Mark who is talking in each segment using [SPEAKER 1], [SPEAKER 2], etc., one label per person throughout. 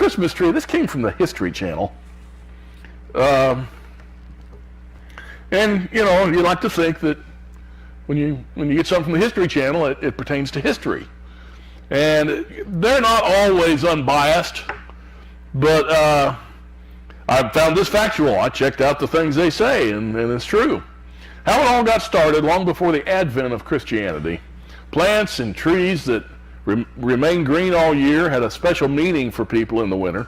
[SPEAKER 1] Christmas tree, this came from the History Channel. And, you know, you like to think that when you get something from the History Channel, it pertains to history. And they're not always unbiased, but I found this factual. I checked out the things they say, and it's true. How it all got started long before the advent of Christianity. Plants and trees that remain green all year had a special meaning for people in the winter.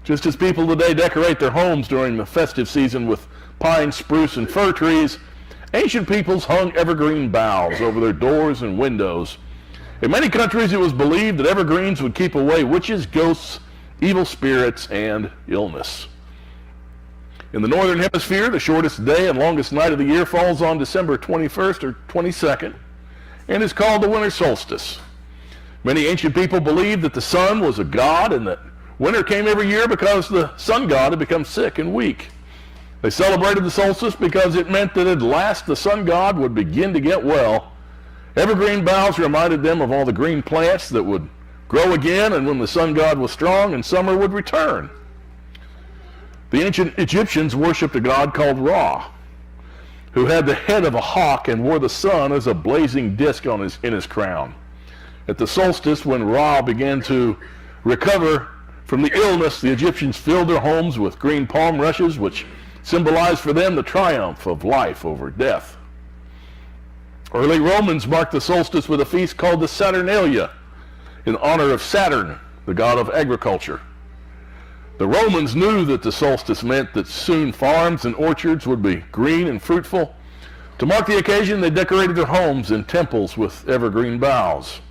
[SPEAKER 1] Just as people today decorate their homes during the festive season with pine, spruce, and fir trees, ancient peoples hung evergreen boughs over their doors and windows. In many countries, it was believed that evergreens would keep away witches, ghosts, evil spirits, and illness. In the northern hemisphere, the shortest day and longest night of the year falls on December 21st or 22nd and is called the winter solstice. Many ancient people believed that the sun was a god and that winter came every year because the sun god had become sick and weak. They celebrated the solstice because it meant that at last the sun god would begin to get well. Evergreen boughs reminded them of all the green plants that would grow again, and when the sun god was strong and summer would return. The ancient Egyptians worshipped a god called Ra, who had the head of a hawk and wore the sun as a blazing disk in his crown. At the solstice, when Ra began to recover from the illness, the Egyptians filled their homes with green palm rushes, which symbolized for them the triumph of life over death. Early Romans marked the solstice with a feast called the Saturnalia, in honor of Saturn, the god of agriculture. The Romans knew that the solstice meant that soon farms and orchards would be green and fruitful. To mark the occasion, they decorated their homes and temples with evergreen boughs.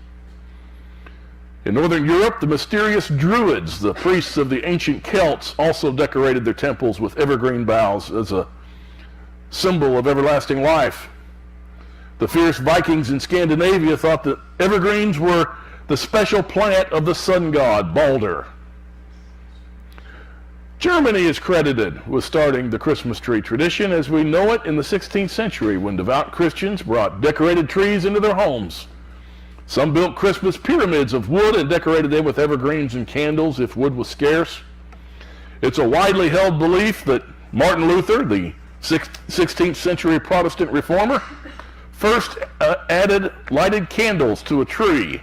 [SPEAKER 1] In Northern Europe, the mysterious Druids, the priests of the ancient Celts, also decorated their temples with evergreen boughs as a symbol of everlasting life. The fierce Vikings in Scandinavia thought that evergreens were the special plant of the sun god, Balder. Germany is credited with starting the Christmas tree tradition as we know it in the 16th century, when devout Christians brought decorated trees into their homes. Some built Christmas pyramids of wood and decorated them with evergreens and candles if wood was scarce. It's a widely held belief that Martin Luther, the 16th century Protestant reformer, first added lighted candles to a tree.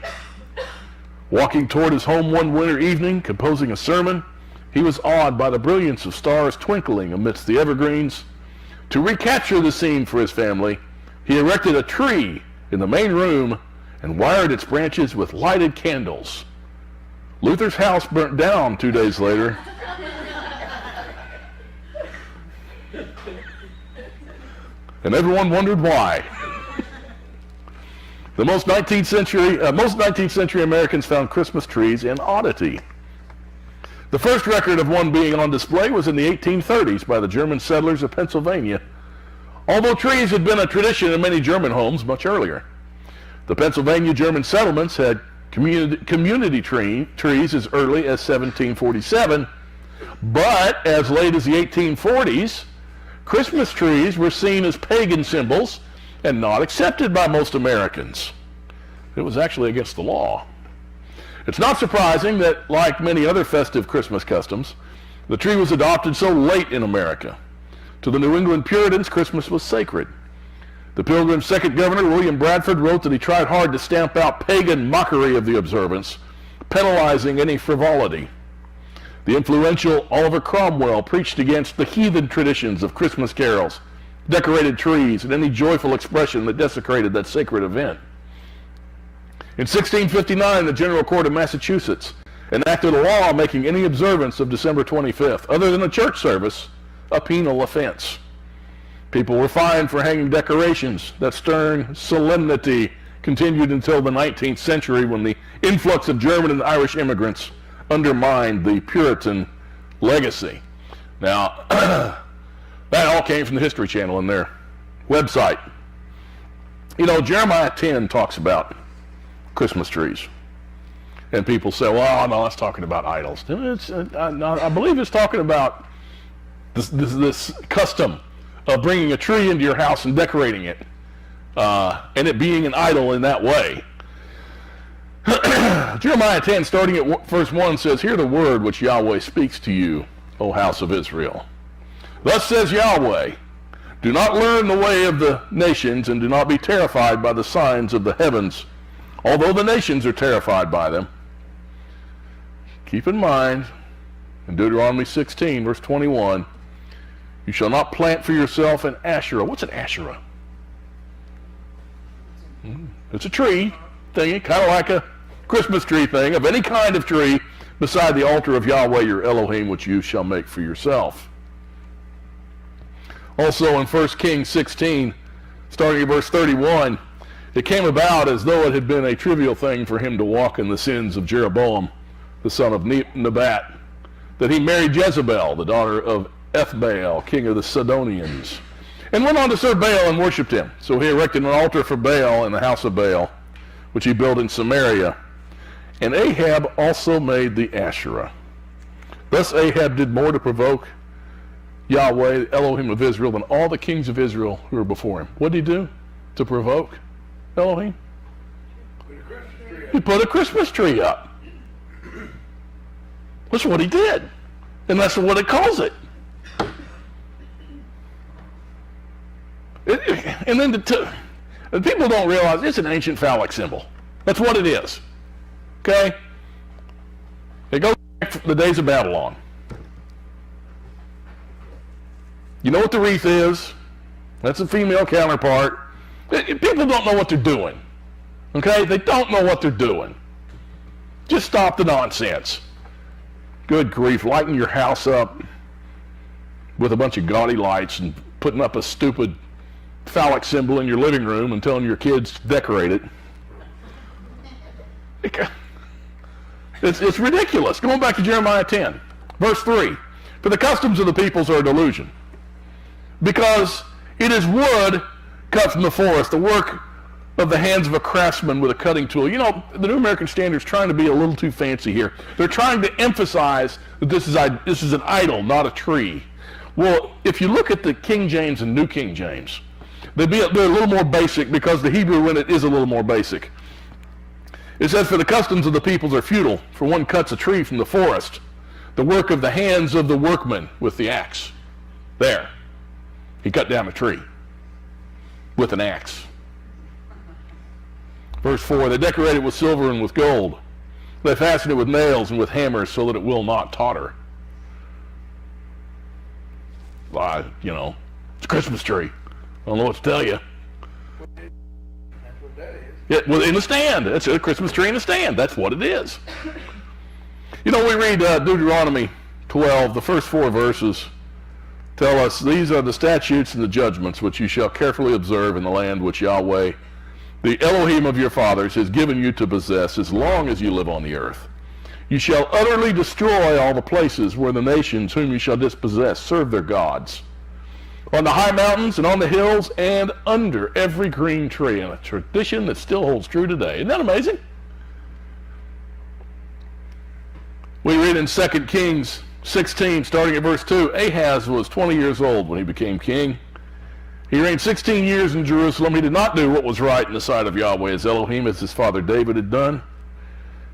[SPEAKER 1] Walking toward his home one winter evening, composing a sermon, he was awed by the brilliance of stars twinkling amidst the evergreens. To recapture the scene for his family, he erected a tree in the main room and wired its branches with lighted candles. Luther's house burnt down 2 days later. And everyone wondered why. Most 19th century Americans found Christmas trees an oddity. The first record of one being on display was in the 1830s by the German settlers of Pennsylvania, although trees had been a tradition in many German homes much earlier. The Pennsylvania German settlements had community trees as early as 1747, but as late as the 1840s, Christmas trees were seen as pagan symbols and not accepted by most Americans. It was actually against the law. It's not surprising that, like many other festive Christmas customs, the tree was adopted so late in America. To the New England Puritans, Christmas was sacred. The Pilgrim's second governor, William Bradford, wrote that he tried hard to stamp out pagan mockery of the observance, penalizing any frivolity. The influential Oliver Cromwell preached against the heathen traditions of Christmas carols, decorated trees, and any joyful expression that desecrated that sacred event. In 1659, the General Court of Massachusetts enacted a law making any observance of December 25th, other than a church service, a penal offense. People were fined for hanging decorations. That stern solemnity continued until the 19th century, when the influx of German and Irish immigrants undermined the Puritan legacy. Now, that all came from the History Channel in their website. You know, Jeremiah 10 talks about Christmas trees. And people say, well, no, that's talking about idols. I believe it's talking about this custom of bringing a tree into your house and decorating it, and it being an idol in that way. Jeremiah 10, starting at verse 1, says, "Hear the word which Yahweh speaks to you, O house of Israel. Thus says Yahweh, do not learn the way of the nations, and do not be terrified by the signs of the heavens, although the nations are terrified by them." Keep in mind, in Deuteronomy 16, verse 21, "You shall not plant for yourself an Asherah." What's an Asherah? It's a tree thingy, kind of like a Christmas tree thing, of any kind of tree, beside the altar of Yahweh your Elohim, which you shall make for yourself. Also in 1 Kings 16, starting at verse 31, "It came about as though it had been a trivial thing for him to walk in the sins of Jeroboam, the son of Nebat, that he married Jezebel, the daughter of Ethbaal, king of the Sidonians, and went on to serve Baal and worshipped him. So he erected an altar for Baal in the house of Baal, which he built in Samaria. And Ahab also made the Asherah. Thus Ahab did more to provoke Yahweh, the Elohim of Israel, than all the kings of Israel who were before him." What did he do to provoke Elohim? He put a Christmas tree up. That's what he did. And that's what it calls it. And then the people don't realize it's an ancient phallic symbol. That's what it is. Okay? It goes back to the days of Babylon. You know what the wreath is? That's a female counterpart. People don't know what they're doing. Okay? They don't know what they're doing. Just stop the nonsense. Good grief, lighting your house up with a bunch of gaudy lights and putting up a stupid phallic symbol in your living room and telling your kids to decorate it. It's ridiculous. Going back to Jeremiah 10, verse 3. "For the customs of the peoples are a delusion, because it is wood cut from the forest, the work of the hands of a craftsman with a cutting tool." You know, the New American Standard is trying to be a little too fancy here. They're trying to emphasize that this is an idol, not a tree. Well, if you look at the King James and New King James, they're a little more basic, because the Hebrew in it is a little more basic. It says, "For the customs of the peoples are futile, for one cuts a tree from the forest, the work of the hands of the workman with the axe." There. He cut down a tree with an axe. Verse 4, "They decorate it with silver and with gold. They fasten it with nails and with hammers so that it will not totter." Well, you know, it's a Christmas tree. I don't know what to tell you.
[SPEAKER 2] That's what that is.
[SPEAKER 1] Yeah, well, in the stand. It's a Christmas tree in the stand. That's what it is. You know, we read Deuteronomy 12, the first 4 verses tell us, "These are the statutes and the judgments which you shall carefully observe in the land which Yahweh, the Elohim of your fathers, has given you to possess as long as you live on the earth. You shall utterly destroy all the places where the nations whom you shall dispossess serve their gods, on the high mountains and on the hills and under every green tree," and a tradition that still holds true today. Isn't that amazing? We read in 2 Kings 16, starting at verse 2, "Ahaz was 20 years old when he became king. He reigned 16 years in Jerusalem. He did not do what was right in the sight of Yahweh his Elohim, as his father David had done.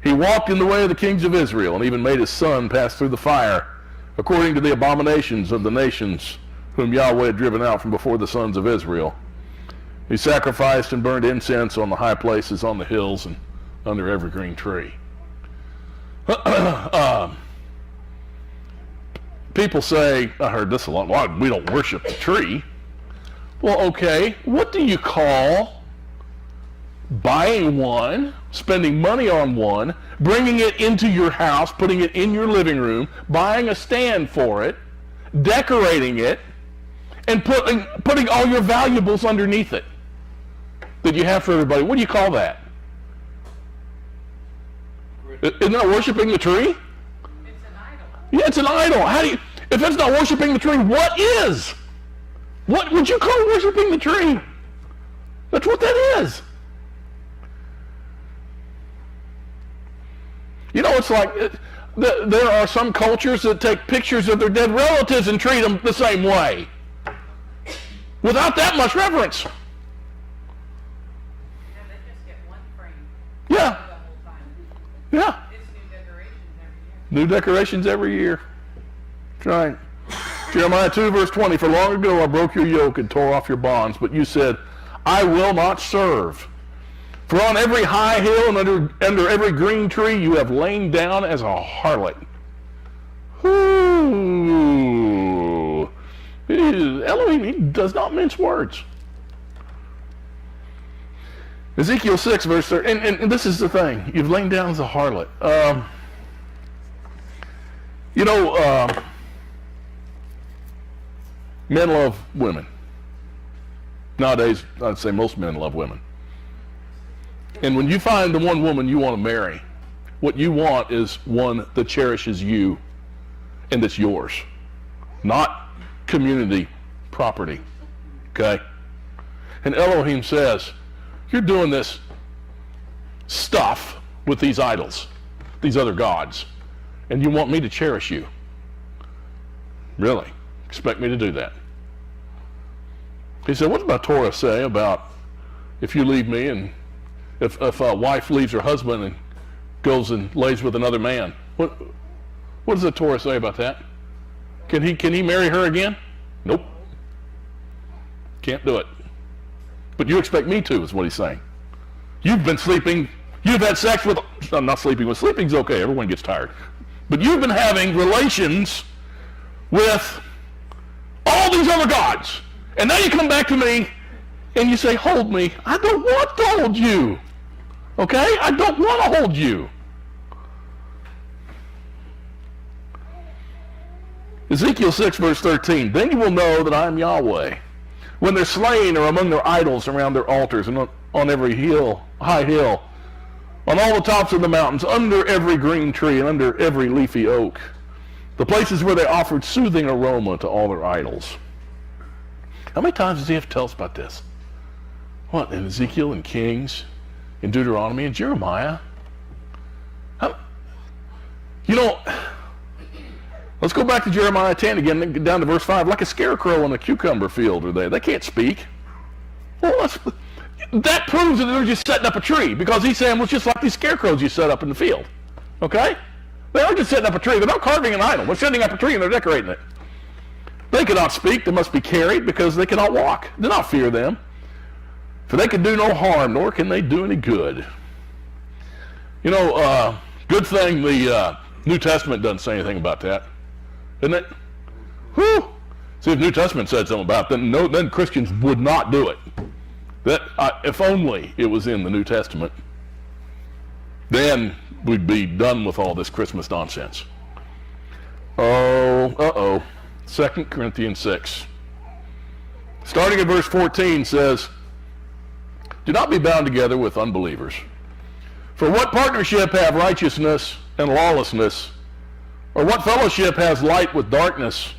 [SPEAKER 1] He walked in the way of the kings of Israel, and even made his son pass through the fire, according to the abominations of the nations whom Yahweh had driven out from before the sons of Israel. He sacrificed and burned incense on the high places, on the hills, and under every green tree." People say, I heard this a lot, "Well, we don't worship the tree." Well, okay, what do you call buying one, spending money on one, bringing it into your house, putting it in your living room, buying a stand for it, decorating it, and putting all your valuables underneath it that you have for everybody? What do you call that? Isn't that worshiping the tree?
[SPEAKER 3] It's an idol.
[SPEAKER 1] Yeah, it's an idol. How do you, if that's not worshiping the tree, what is? What would you call worshiping the tree? That's what that is. You know, it's like there are some cultures that take pictures of their dead relatives and treat them the same way, without that much reverence.
[SPEAKER 3] Yeah, they just get one frame
[SPEAKER 1] Yeah.
[SPEAKER 3] the whole time.
[SPEAKER 1] New decorations every year. That's right. Jeremiah 2 verse 20, for long ago I broke your yoke and tore off your bonds, but you said, I will not serve. For on every high hill and under every green tree you have lain down as a harlot. Ooh. Elohim, he does not mince words. Ezekiel 6 verse 30, and this is the thing, you've lain down as a harlot. Men love women. Nowadays, I'd say most men love women. And when you find the one woman you want to marry, what you want is one that cherishes you and that's yours, not community property. Okay? And Elohim says, you're doing this stuff with these idols, these other gods, and you want me to cherish you. Really? Expect me to do that? He said, what does my Torah say about if you leave me and if a wife leaves her husband and goes and lays with another man? What does the Torah say about that? Can he marry her again? Nope. Can't do it. But you expect me to, is what he's saying. You've been sleeping, you've had sex with, I'm not sleeping with, sleeping's okay, everyone gets tired. But you've been having relations with all these other gods. And now you come back to me and you say, hold me. I don't want to hold you. Okay? I don't want to hold you. Ezekiel 6 verse 13, then you will know that I am Yahweh, when they're slain or among their idols around their altars and on every hill, high hill, on all the tops of the mountains, under every green tree and under every leafy oak, the places where they offered soothing aroma to all their idols. How many times does he have to tell us about this? What, in Ezekiel and Kings, in Deuteronomy and Jeremiah? Let's go back to Jeremiah 10 again, down to verse 5. Like a scarecrow in a cucumber field are they. They can't speak. Well, that proves that they're just setting up a tree, because he's saying, well, it's just like these scarecrows you set up in the field. Okay? They aren't just setting up a tree. They're not carving an idol. They're setting up a tree and they're decorating it. They cannot speak. They must be carried because they cannot walk. Do not fear them, for they can do no harm, nor can they do any good. Good thing the New Testament doesn't say anything about that. Isn't it? Whew. See, if New Testament said something about it, then Christians would not do it. If only it was in the New Testament, then we'd be done with all this Christmas nonsense. 2 Corinthians 6. Starting at verse 14 says, do not be bound together with unbelievers. For what partnership have righteousness and lawlessness? Or what fellowship has light with darkness?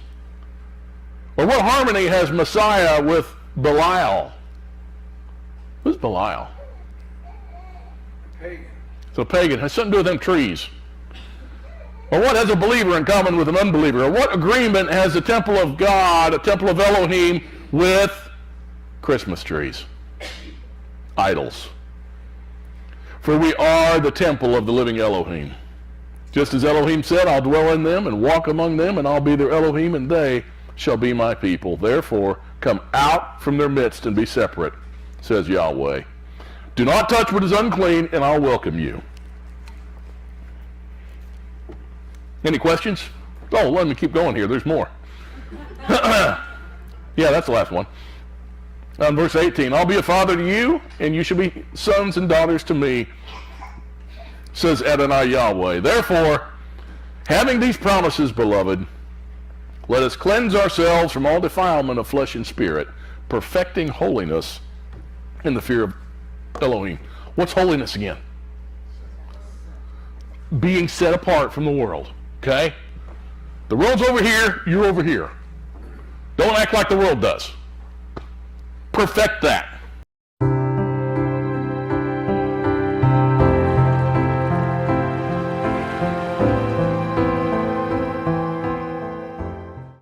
[SPEAKER 1] Or what harmony has Messiah with Belial? Who's Belial?
[SPEAKER 2] Pagan.
[SPEAKER 1] It's a pagan. It has something to do with them trees. Or what has a believer in common with an unbeliever? Or what agreement has the temple of God, a temple of Elohim, with Christmas trees? Idols. For we are the temple of the living Elohim. Just as Elohim said, I'll dwell in them and walk among them, and I'll be their Elohim, and they shall be my people. Therefore, come out from their midst and be separate, says Yahweh. Do not touch what is unclean, and I'll welcome you. Any questions? Oh, let me keep going here. There's more. Yeah, that's the last one. On verse 18, I'll be a father to you, and you shall be sons and daughters to me, says Adonai Yahweh. Therefore, having these promises, beloved, let us cleanse ourselves from all defilement of flesh and spirit, perfecting holiness in the fear of Elohim. What's holiness again? Being set apart from the world. Okay? The world's over here, you're over here. Don't act like the world does. Perfect that.